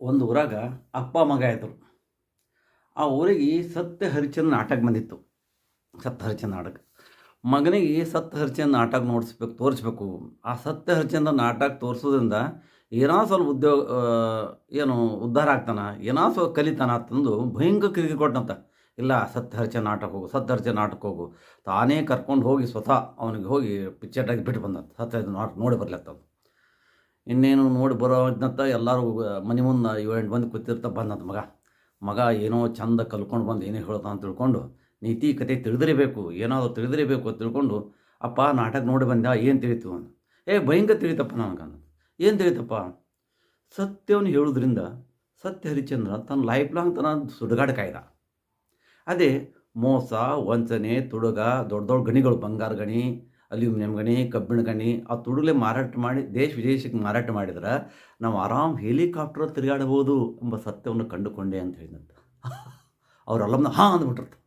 ಒಂದು ಊರಾಗ ಅಪ್ಪ ಮಗ ಇದ್ದರು. ಆ ಊರಿಗೆ ಸತ್ಯ ಹರಿಶ್ಚಂದ್ರ ನಾಟಕ ಬಂದಿತ್ತು. ಸತ್ಯ ಹರಿಶ್ಚಂದ್ರ ನಾಟಕ ಮಗನಿಗೆ ಸತ್ಯ ಹರಿಶ್ಚಂದ್ರ ನಾಟಕ ತೋರಿಸ್ಬೇಕು. ಆ ಸತ್ಯ ಹರಿಶ್ಚಂದ್ರ ನಾಟಕ ತೋರಿಸೋದ್ರಿಂದ ಏನೋ ಸ್ವಲ್ಪ ಉದ್ಯೋಗ ಏನು ಉದ್ಧಾರ ಆಗ್ತಾನೆ, ಏನೋ ಸ್ವಲ್ಪ ಕಲಿತಾನ ಅಂತಂದು ಭಯಂಕರ ಕಿರಿಕಿರಿ ಕೊಟ್ಟಂತ. ಇಲ್ಲ, ಸತ್ಯ ಹರಿಶ್ಚಂದ್ರ ನಾಟಕ ಹೋಗು, ಸತ್ಯ ಹರಿಶ್ಚಂದ್ರ ನಾಟಕ ಹೋಗು. ತಾನೇ ಕರ್ಕೊಂಡು ಹೋಗಿ ಸ್ವತಃ ಅವನಿಗೆ ಹೋಗಿ ಪಿಕ್ಚರ್ಟಾಗಿ ಬಿಟ್ಟು ಬಂದಂತ. ಸತ್ಯ ಹರಿಶ್ಚಂದ್ರ ನಾಟಕ ನೋಡಿ ಬರ್ಲತ್ತವ. ಇನ್ನೇನು ನೋಡಿ ಬರೋ ಇದ್ನಂತ ಎಲ್ಲರೂ ಮನೆ ಮುಂದೆ 7-8 ಮಂದಿ ಕೂತಿರ್ತಾ ಬಂದಂತ. ಮಗ ಏನೋ ಚಂದ ಕಲ್ಕೊಂಡು ಬಂದು ಏನೇ ಹೇಳ್ತಾ ಅಂತ ತಿಳ್ಕೊಂಡು ನೀತಿ ಕತೆ ತಿಳಿದಿರಬೇಕು, ಏನಾದರೂ ತಿಳಿದಿರಬೇಕು ಅಂತ ತಿಳ್ಕೊಂಡು, ಅಪ್ಪ ನಾಟಕ ನೋಡಿ ಬಂದ, ಏನು ತಿಳಿತು ಅಂತ. ಭಯಂಕರ ತಿಳಿತಪ್ಪ ನನಗಂದ. ಏನು ತಿಳಿತಪ್ಪ? ಸತ್ಯವನ್ನು ಹೇಳೋದ್ರಿಂದ ಸತ್ಯ ಹರಿಶ್ಚಂದ್ರ ತನ್ನ ಲೈಫ್ ಲಾಂಗ್ ತನ್ನ ಸುಡುಗಾಡು ಕಾಯ್ದ. ಅದೇ ಮೋಸ, ವಂಚನೆ, ತುಡುಗ, ದೊಡ್ಡ ದೊಡ್ಡ ಗಣಿಗಳು, ಬಂಗಾರ ಗಣಿ, ಅಲ್ಯೂಮಿನಿಯಂ ಗಣಿ, ಕಬ್ಬಿಣ ಗಣಿ, ಆ ತುಡುಗಲೇ ಮಾರಾಟ ಮಾಡಿ ದೇಶ ವಿದೇಶಕ್ಕೆ ಮಾರಾಟ ಮಾಡಿದ್ರೆ ನಾವು ಆರಾಮ್ ಹೆಲಿಕಾಪ್ಟರ್ ತಿರುಗಾಡಬಹುದು ಎಂಬ ಸತ್ಯವನ್ನು ಕಂಡುಕೊಂಡೆ ಅಂತ ಹೇಳಿದಂತ. ಅವರೆಲ್ಲ ಹಾಂ ಅಂದ್ಬಿಟ್ರು.